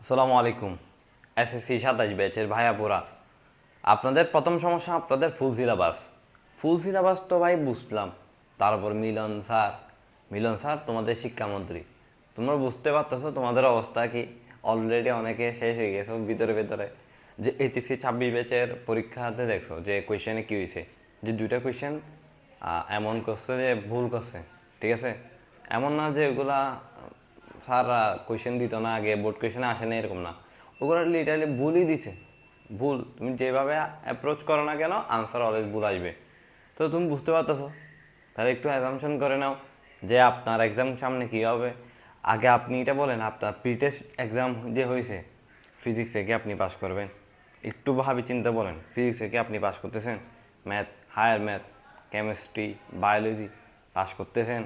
আসসালামু আলাইকুম। এসএসসি 27 ব্যাচের ভাইয়াপুরা, আপনাদের প্রথম সমস্যা আপনাদের ফুল সিলেবাস তো ভাই বুঝলাম। তারপর মিলন স্যার তোমাদের শিক্ষামন্ত্রী, তোমরা বুঝতে পারতেছো তোমাদের অবস্থা কি? অলরেডি অনেকে শেষ হয়ে গেছে ভিতরে ভিতরে। যে এইচএসসি 26 ব্যাচের পরীক্ষাতে দেখছো যে কোয়েশ্চেনে কী হয়েছে, যে দুইটা কোয়েশ্চেন এমন করছে যে ভুল করছে। ঠিক আছে, এমন না যে ওগুলা স্যার কোয়েশ্চেন দিত না, আগে বোর্ড কোয়েশ্চেনে আসে না এরকম না, ওগুলো লিটারালি ভুলই দিছে। ভুল, তুমি যেভাবে অ্যাপ্রোচ করো না কেন আনসার অলওয়েজ ভুল আসবে। তো তুমি বুঝতে পারতেছো, তাহলে একটু অ্যাজাম্পশন করে নাও যে আপনার এক্সাম সামনে কী হবে। আগে আপনি এটা বলেন, আপনার প্রি টেস্ট এক্সাম যে হয়েছে ফিজিক্সে কি আপনি পাস করবেন? একটু ভাবি চিন্তা বলেন, ফিজিক্সে কি আপনি পাস করতেছেন? Math, higher math, chemistry, biology pass করতেছেন?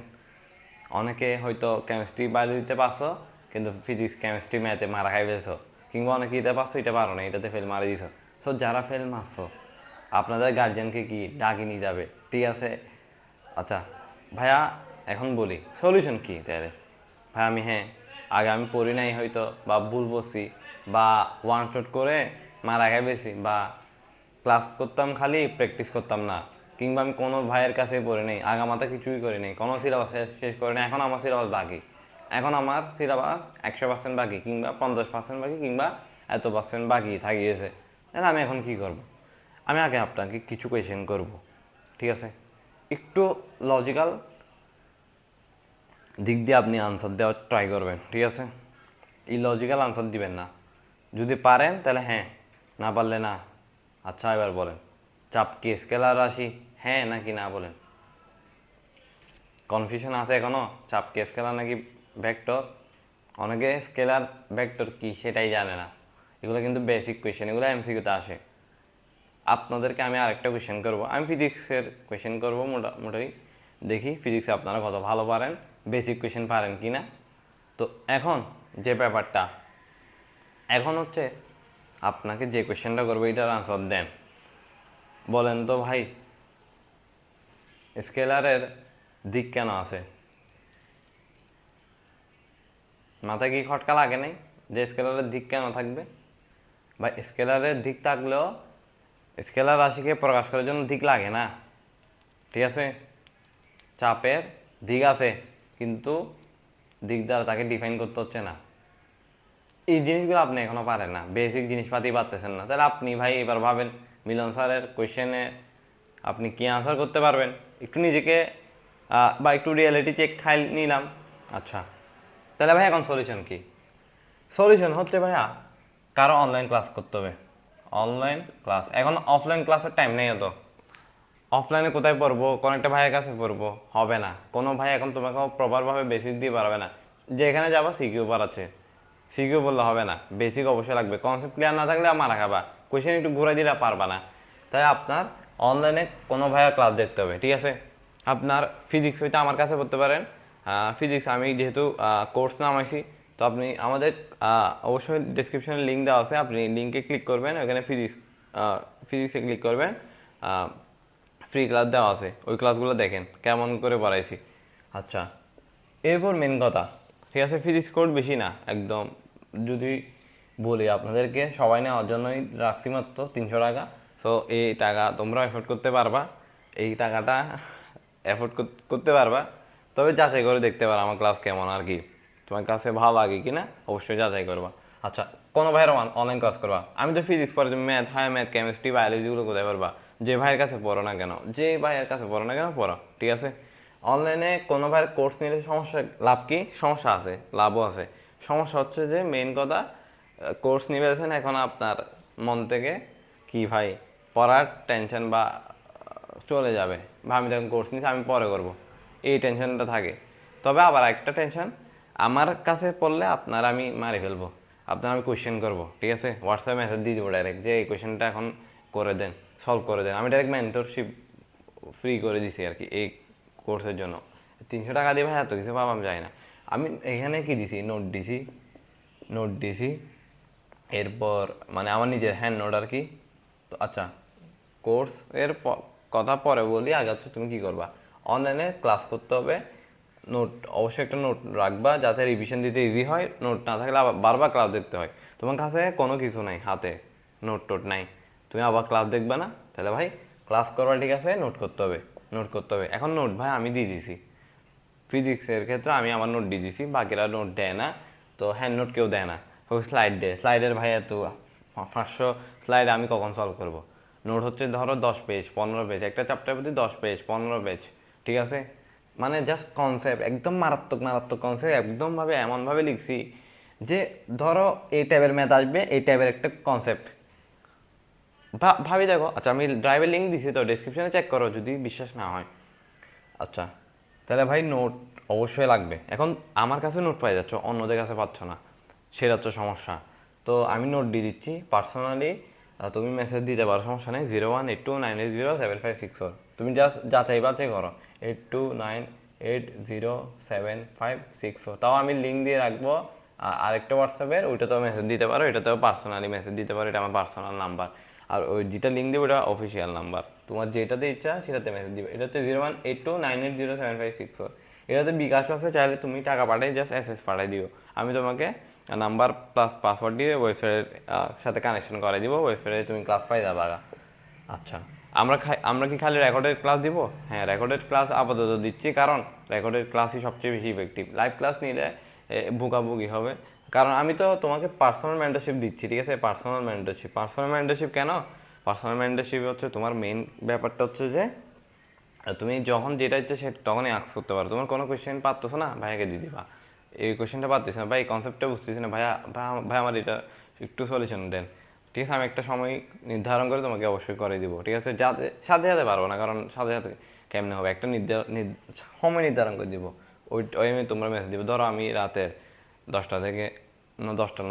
অনেকে হয়তো কেমিস্ট্রি বায়োলজিতে পাসো, কিন্তু ফিজিক্স কেমিস্ট্রি ম্যাথে মারা খাই পেয়েছো, কিংবা অনেকে এটা পাসো এটা পারো না, এটাতে ফেল মারা দিছো। সো যারা ফেল মারছো আপনাদের গার্জিয়ানকে কি ডাকি নিয়ে যাবে? ঠিক আছে, আচ্ছা ভাইয়া, এখন বলি সলিউশন কি তাহলে। ভাই আগে আমি পড়ি নাই হয়তো, বা ভুল বসছি, বা ওয়ান শট করে মারা খাই বেশি, বা ক্লাস করতাম খালি প্র্যাকটিস করতাম না, কিংবা আমি কোনো ভাইয়ের কাছে পড়ি নাই, আগামাথা কিছুই করি নাই, কোনো সিলেবাস শেষ করি নাই, এখন আমার সিলেবাস বাকি, এখন আমার সিলেবাস 100% বাকি, কিংবা 50% বাকি, কিংবা এত পার্সেন্ট বাকি থাকিয়েছে। তাহলে আমি এখন কি করব? আমি আগে আপনাকে কিছু কোয়েশ্চেন করব, ঠিক আছে? একটু লজিক্যাল দিক দিয়ে আপনি আনসার দেওয়ার ট্রাই করবেন, ঠিক আছে? ইলজিক্যাল আনসার দিবেন না। যদি পারেন তাহলে হ্যাঁ, না পারলে না। আচ্ছা এবার বলেন, চাপ কি স্কেলার রাশি? হ্যাঁ নাকি না বলেন। কনফিউশন আছে এখনো? চাপ কি স্কেলার নাকি ভেক্টর? অনেকে স্কেলার ভেক্টর কি সেটাই জানে না। এগুলো কিন্তু বেসিক কোয়েশ্চেন, এগুলো এমসিকিউতে আসে। আপনাদেরকে আমি আরেকটা কোয়েশ্চেন করব, আমি ফিজিক্সের কোয়েশ্চেন করব মোটামুটি, দেখি ফিজিক্সে আপনারা কত ভালো পারেন, বেসিক কোয়েশ্চেন পারেন কি না। তো এখন যে ব্যাপারটা, এখন হচ্ছে আপনাকে যে কোয়েশ্চেনটা করবো এটার আনসার দেন। বলেন তো ভাই, স্কেলারের দিক কেন আছে? মাথায় কি খটকা লাগে নাই যে স্কেলারের দিক কেন থাকবে? বা স্কেলারের দিক থাকলেও স্কেলার রাশিকে প্রকাশ করার জন্য দিক লাগে না, ঠিক আছে? চাপের দিক আছে, কিন্তু দিক দ্বারা তাকে ডিফাইন করতে হচ্ছে না। এই জিনিসগুলো আপনি এখনো পারেন না, বেসিক জিনিসপাতি পারতেছেন না। তাহলে আপনি ভাই এবার ভাবেন, মিলন স্যারের কোয়েশ্চেনে আপনি কি আনসার করতে পারবেন? একটু নিজেকে বা একটু রিয়েলিটি চেক খাই নিলাম। আচ্ছা, তাহলে ভাই এখন সলিউশন কি? সলিউশন হচ্ছে ভাইয়া, কারো অনলাইন ক্লাস করতে হবে। অনলাইন ক্লাস, এখন অফলাইন ক্লাসের টাইম নেই তো। অফলাইনে কোথায় পড়বো? কোন একটা ভাইয়ের কাছে পড়বো? হবে না। কোনো ভাই এখন তোমাকে প্রপারভাবে বেসিক দিয়ে পারবে না। যেখানে যাবা সিকিউ পড়াচ্ছে, সিকিউ বললে হবে না, বেসিক অবশ্যই লাগবে। কনসেপ্ট ক্লিয়ার না থাকলে মারা খাবা, কোয়েশ্চেন একটু ঘুরে দিলে পারবা না। তাই আপনার অনলাইনে কোনো ভাইয়ের ক্লাস দেখতে হবে, ঠিক আছে? আপনার ফিজিক্স হইতে আমার কাছে পড়তে পারেন। ফিজিক্স আমি যেহেতু কোর্স নামাইছি, তো আপনি আমাদের অবশ্যই ডিসক্রিপশনে লিঙ্ক দেওয়া আছে, আপনি লিঙ্কে ক্লিক করবেন, ওখানে ফিজিক্সে ক্লিক করবেন। ফ্রি ক্লাস দেওয়া আছে, ওই ক্লাসগুলো দেখেন কেমন করে পড়াইছি। আচ্ছা, এরপর মেন কথা, ঠিক আছে? ফিজিক্স কোড বেশি না একদম। যদি বলি আপনাদেরকে, সবাই নেওয়ার জন্যই রাখছি মাত্র 300 টাকা। সো এই টাকা তোমরা এফোর্ড করতে পারবা, এই টাকাটা এফোর্ড করতে পারবা। তবে যাচাই করে দেখতে পারো আমার ক্লাস কেমন আর কি, তোমার কাছে ভালো লাগে কি না অবশ্যই যাচাই করবা। আচ্ছা, কোনো ভাইয়ের অনলাইন ক্লাস করবা, আমি তো ফিজিক্স পড়ে, তুমি ম্যাথ, হায়ার ম্যাথ, কেমিস্ট্রি, বায়োলজিগুলো কোথায় পারবা? যে ভাইয়ের কাছে পড়ো না কেন, যে ভাইয়ের কাছে পড়ো না কেন পড়ো, ঠিক আছে? অনলাইনে কোনো ভাইয়ের কোর্স নিলে সমস্যা, লাভ কি? সমস্যা আছে, লাভও আছে। সমস্যা হচ্ছে যে মেইন কথা, কোর্স নিবেছেন এখন আপনার মন থেকে কি ভাই, পড়ার টেনশন বা চলে যাবে, বা আমি যখন কোর্স নিচ্ছি আমি পরে করব, এই টেনশনটা থাকে। তবে আবার একটা টেনশন, আমার কাছে পড়লে আপনার আমি মারি ফেলবো, আপনার আমি কোয়েশ্চেন করবো, ঠিক আছে? হোয়াটসঅ্যাপে মেসেজ দিয়ে দেবো ডাইরেক্ট যে এই কোয়েশ্চেনটা এখন করে দেন, সলভ করে দেন। আমি ডাইরেক্ট মেন্টরশিপ ফ্রি করে দিছি আর কি এই কোর্সের জন্য। 300 টাকা দিয়ে ভাই এত কিছু পাবো আমি যাই না। আমি এখানে কি দিছি, নোট দিছি। এরপর মানে আমার নিজের হ্যান্ড নোট আর কি। তো আচ্ছা, কোর্স এর কথা পরে বলি, আগে হচ্ছে তুমি কি করবা। অনলাইনে ক্লাস করতে হবে, নোট অবশ্যই একটা নোট রাখবা যাতে রিভিশন দিতে ইজি হয়, নোট না থাকলে আবার বারবার ক্লাস দেখতে হয়। তোমার কাছে কোনো কিছু নাই, হাতে নোট টোট নাই, তুমি আবার ক্লাস দেখবে না, তাহলে ভাই ক্লাস করবা ঠিক আছে, নোট করতে হবে, নোট করতে হবে। এখন নোট ভাই আমি দিয়ে দিছি, ফিজিক্সের ক্ষেত্রে আমি আমার নোট দিয়ে দিছি, বাকিরা নোট দেয় না, তো হ্যান্ড নোট কেউ দেয় না, ওই স্লাইড দেয়, স্লাইডের ভাই এত 500 স্লাইড আমি কখন সলভ করব। নোট হচ্ছে ধরো 10 পেজ 15 পেজ, একটা চ্যাপ্টার প্রতি 10 পেজ 15 পেজ, ঠিক আছে। মানে জাস্ট কনসেপ্ট একদম মারাত্মক মারাত্মক কনসেপ্ট, একদমভাবে এমনভাবে লিখছি যে ধরো এই টাইপের ম্যাথ আসবে, এই টাইপের একটা কনসেপ্ট ভাবি দেখো। আচ্ছা আমি ড্রাইভের লিঙ্ক দিছি, তো ডেসক্রিপশনে চেক করো যদি বিশ্বাস না হয়। আচ্ছা তাহলে ভাই নোট অবশ্যই লাগবে। এখন আমার কাছে নোট পাই যাচ্ছ, অন্যদের কাছে পাচ্ছ না, সেটা হচ্ছে সমস্যা। তো আমি নোট দিয়ে দিচ্ছি পার্সোনালি, তুমি মেসেজ দিতে পারো, সমস্যা নেই। 01829807564, তুমি জাস্ট যাচাই বাছাই করো 8298807564। তাও আমি লিঙ্ক দিয়ে রাখবো আরেকটা হোয়াটসঅ্যাপের, ওইটাতেও মেসেজ দিতে পারো, এটাতেও পার্সোনালি মেসেজ দিতে পারো, এটা আমার পার্সোনাল নাম্বার। আর ওই যেটা লিঙ্ক দেবো ওটা অফিসিয়াল নাম্বার, তোমার যেটাতে ইচ্ছা সেটাতে মেসেজ দিবে। এটাতে 01829807564, এটাতে বিকাশ আছে, চাইলে তুমি টাকা পাঠাই জাস্ট এসএস পাঠাই দিও, আমি তোমাকে নাম্বার প্লাস পাসওয়ার্ড দিয়ে ওয়েবসাইটের সাথে কানেকশন করে দিব, ওয়েবসাইটে তুমি ক্লাস পাই যাবা। আচ্ছা আমরা কি খালি রেকর্ডেড ক্লাস দিব? হ্যাঁ রেকর্ডেড ক্লাস আপাতত দিচ্ছি, কারণ রেকর্ডেড ক্লাসই সবচেয়ে বেশি ইফেক্টিভ। লাইভ ক্লাস নিলে ভুকাভুকি হবে, কারণ আমি তো তোমাকে পার্সোনাল মেন্টরশিপ দিচ্ছি, ঠিক আছে। পার্সোনাল মেন্টরশিপ কেন? পার্সোনাল মেন্টরশিপ হচ্ছে তোমার মেইন ব্যাপারটা হচ্ছে যে তুমি যখন যেটা ইচ্ছে সে তখনই আক্স করতে পারো। তোমার কোনো কোয়েশ্চেন পারতেছো না, ভাইয়াকে দিয়ে দিবা, এই কোয়েশ্চেনটা পারতেছি না ভাই, এই কনসেপ্টটা বুঝতেছি না ভাইয়া, ভাই আমার এটা একটু সলিউশন দেন, ঠিক আছে। আমি একটা সময় নির্ধারণ করে তোমাকে অবশ্যই করে দিব, ঠিক আছে। যাতে সাথে সাথে পারবো না, কারণ সাথে সাথে কেমনে হবে, একটা সময় নির্ধারণ করে দিব, ওই আমি তোমরা মেসেজ দিব। ধরো আমি রাতের 10টা থেকে, না 10টা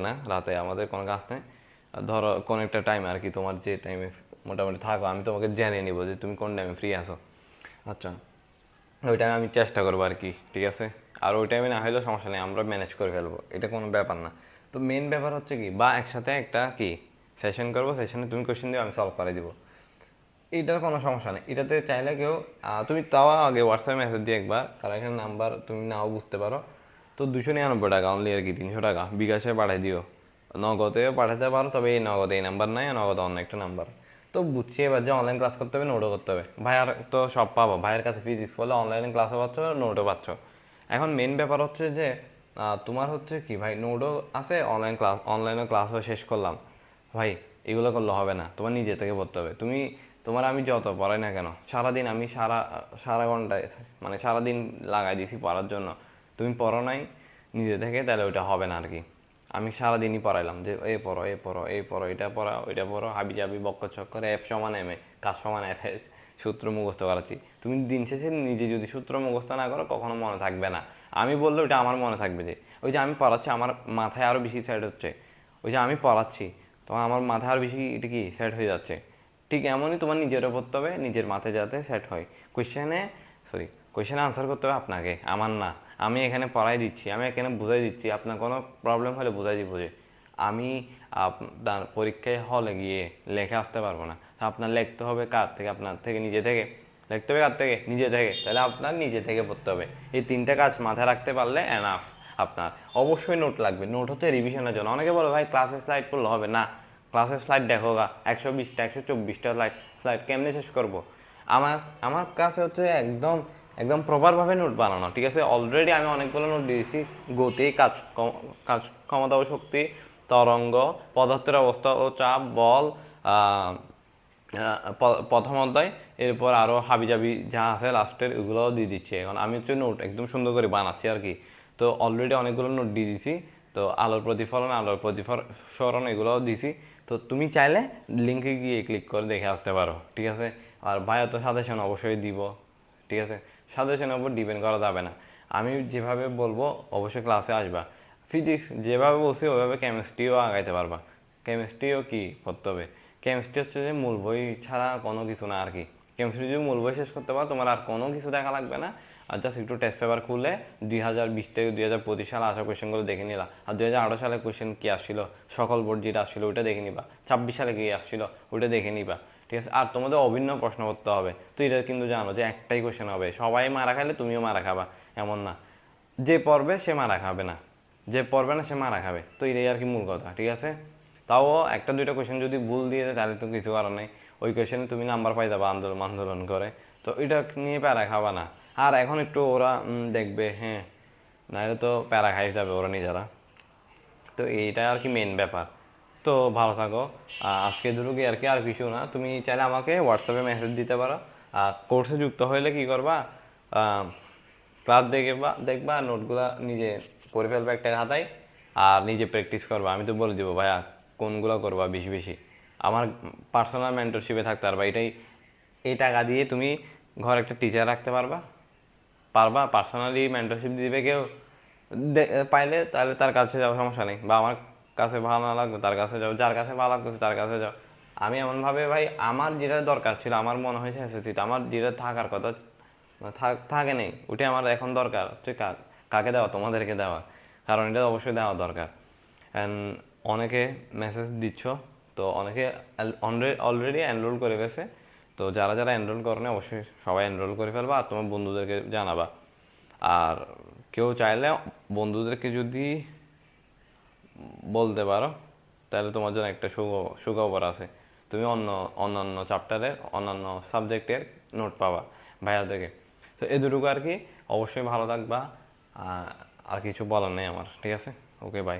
না, রাতে আমাদের কোনো কাজ নেই, ধরো কোন একটা টাইম আর কি, তোমার যে টাইমে মোটামুটি থাকো, আমি তোমাকে জানিয়ে নিব যে তুমি কোন টাইমে ফ্রি আছো। আচ্ছা ওই টাইমে আমি চেষ্টা করবো আর কি, ঠিক আছে। আর ওই টাইমে না হলেও সমস্যা নেই, আমরা ম্যানেজ করে ফেলবো, এটা কোনো ব্যাপার না। তো মেন ব্যাপার হচ্ছে কি, বা একসাথে একটা কি সেশন করবো, সেশনে তুমি কোয়েশ্চেন দিও, আমি সলভ করে দিব, এটার কোনো সমস্যা নেই। এটাতে চাইলে কেউ তুমি তাও আগে হোয়াটসঅ্যাপে মেসেজ দিয়ে একবার, কারণ এখানে নাম্বার তুমি নাও বুঝতে পারো। তো 299 টাকা অনলি আর কি, 300 টাকা বিকাশে পাঠিয়ে দিও, নগদেও পাঠাতে পারো, তবে এই নগদে এই নাম্বার নাই, নগদ অন্য একটা নাম্বার। তো বুঝছি এবার যে অনলাইন ক্লাস করতে হবে, নোটও করতে হবে, ভাইয়ার তো সব পাবো, ভাইয়ের কাছে ফিজিক্স পড়লে অনলাইনে ক্লাসও পাচ্ছ, নোটও পাচ্ছ। এখন মেন ব্যাপার হচ্ছে যে তোমার হচ্ছে কি ভাই, নোটও আছে, অনলাইনে ক্লাসও শেষ করলাম, ভাই এগুলো করলে হবে না, তোমার নিজে থেকে পড়তে হবে। তোমার আমি যত পড়াই না কেন, সারাদিন আমি সারা ঘন্টায় মানে সারাদিন লাগাই দিছি পড়ার জন্য, তুমি পড়ো নাই নিজে থেকে, তাহলে ওইটা হবে না আর কি। আমি সারাদিনই পড়াইলাম যে এই পড়ো এই পড়ো এই পড়ো, এটা পড়াও ওইটা পড়ো, হাবি জাবি বক্ক চক্কর, এফ সমান এম এ, কাজ সমান এফ এস, সূত্র মুখস্থ করাচ্ছি। তুমি দিন শেষে নিজে যদি সূত্র মুখস্থ না করো, কখনো মনে থাকবে না। আমি বললে ওইটা আমার মনে থাকবে, যে ওই যে আমি পড়াচ্ছি আমার মাথায় আরও বেশি সেট হচ্ছে, ওই যে আমি পড়াচ্ছি তখন আমার মাথায় আরও বেশি এটা কি সেট হয়ে যাচ্ছে। ঠিক এমনই তোমার নিজেরও পড়তে হবে, নিজের মাথায় যাতে সেট হয়। কোয়েশ্চেনে আনসার করতে হবে আপনাকে, আমার না। আমি এখানে পড়াই দিচ্ছি, আমি এখানে বুঝাই দিচ্ছি, আপনার কোনো প্রবলেম হলে বুঝাই দিব, যে আমি আপনার পরীক্ষায় হলে গিয়ে লেখে আসতে পারবো না, আপনার লিখতে হবে কার থেকে, আপনার থেকে, নিজে থেকে লিখতে হবে, কার থেকে, নিজে থেকে। তাহলে আপনার নিজে থেকে পড়তে হবে, এই 3টে কাজ মাথায় রাখতে পারলে এনাফ। আপনার অবশ্যই নোট লাগবে, নোট হচ্ছে রিভিশনের জন্য। অনেকে বলে ভাই ক্লাসের স্লাইড পড়লে হবে না, ক্লাসের স্লাইড দেখো গা, 120টা 124টা স্লাইড কেমনে শেষ করবো। আমার আমার কাছে হচ্ছে একদম একদম প্রপারভাবে নোট বানানো, ঠিক আছে। অলরেডি আমি অনেকগুলো নোট দিয়েছি, গতি, কাজ ক্ষমতা ও শক্তি, তরঙ্গ, পদার্থের অবস্থা ও চাপ, বল, প্রথম অধ্যায়, এরপর আরও হাবিজাবি যা আছে লাস্টের, এগুলোও দিয়ে দিচ্ছি। এখন আমি হচ্ছে নোট একদম সুন্দর করে বানাচ্ছি আর কি। তো অলরেডি অনেকগুলো নোট দিয়ে দিছি, তো আলোর প্রতিফলন এগুলোও দিছি। তো তুমি চাইলে লিঙ্কে গিয়ে ক্লিক করে দেখে আসতে পারো, ঠিক আছে। আর ভাইয়া তো সাজেশন অবশ্যই দিব, ঠিক আছে। সাজেশনের উপর ডিপেন্ড করা যাবে না, আমি যেভাবে বলবো অবশ্যই ক্লাসে আসবা। ফিজিক্স যেভাবে বলছি ওইভাবে কেমিস্ট্রিও আগাইতে পারবা। কেমিস্ট্রিও কি করতে হবে, কেমিস্ট্রি হচ্ছে যে মূল বই ছাড়া কোনো কিছু না আর কি। কেমিস্ট্রি যদি মূল বই শেষ করতে পারো, তোমার আর কোনো কিছু দেখা লাগবে না। আর জাস্ট একটু টেস্ট পেপার খুলে 2020 থেকে 2025 সালে আসা কোয়েশ্চেনগুলো দেখে নিলা, আর 2018 সালে কোয়েশ্চেন কী আসছিল, সকল বোর্ড যেটা আসছিল ওইটা দেখে নিবা, 26 সালে কী আসছিল ওইটা দেখে নিবা, ঠিক আছে। আর তোমাদের অভিন্ন প্রশ্ন করতে হবে, তো এটা কিন্তু জানো যে একটাই কোয়েশ্চেন হবে, সবাই মারা খাইলে তুমিও মারা খাবা এমন না, যে পড়বে সে মারা খাবে না, যে পড়বে না সে মারা খাবে, তো এটাই আর কি মূল কথা, ঠিক আছে। তাও একটা দুইটা কোয়েশ্চেন যদি ভুল দিয়ে দেয় তাহলে তো কিছু করার নেই, ওই কোয়েশ্চেনে তুমি নাম্বার পাই যাবে আন্দোলন আন্দোলন করে, তো এটা নিয়ে প্যারা খাবা না। আর এখন একটু ওরা দেখবে, হ্যাঁ, নাহলে তো প্যারা খাই যাবে ওরা নিজেরা। তো এইটা আর কি মেন ব্যাপার। তো ভালো থাকো। আজকে দুটোকে আর কি, আর কিছু না, তুমি চাইলে আমাকে হোয়াটসঅ্যাপে মেসেজ দিতে পারো। কোর্সে যুক্ত হইলে কি করবা, ক্লাস দেখবা দেখবা নোটগুলা নিজে করে ফেলবা একটা খাতায়, আর নিজে প্র্যাকটিস করবা। আমি তো বলে দিব ভাইয়া কোনগুলো করবা বেশি বেশি। আমার পার্সোনাল মেন্টরশিপে থাকতে পারবা, এটাই, এই টাকা দিয়ে তুমি ঘরে একটা টিচার রাখতে পারবা, পারবা পার্সোনালি মেন্টরশিপ দিবে কেউ পাইলে, তাহলে তার কাছে যাও, সমস্যা নেই। বা আমার কাছে ভালো না লাগবে তার কাছে যাও, যার কাছে ভালো লাগতেছে তার কাছে যাও। আমি এমনভাবে ভাই, আমার যেটা দরকার ছিল, আমার মনে হয়েছে এসএসসিতে আমার যেটা থাকার কথা থাকে নেই, ওটা আমার এখন দরকার হচ্ছে কাকে দেওয়া, তোমাদেরকে দেওয়া, কারণ এটা অবশ্যই দেওয়া দরকার। অ্যান্ড অনেকে মেসেজ দিচ্ছ, তো অনেকে অলরেডি এনরোল করে গেছে, তো যারা যারা এনরোল করে না অবশ্যই সবাই এনরোল করে ফেলবা, আর তোমার বন্ধুদেরকে জানাবা। আর কেউ চাইলে বন্ধুদেরকে যদি বলতে পারো, তাহলে তোমার জন্য একটা সুখবর আছে, তুমি অন্যান্য চ্যাপ্টারের অন্যান্য সাবজেক্টের নোট পাবা ভাইয়া থেকে। তো এই দুটুকু আর কি, অবশ্যই ভালো থাকবা। আর কিছু বলার নেই আমার, ঠিক আছে। ওকে, বাই।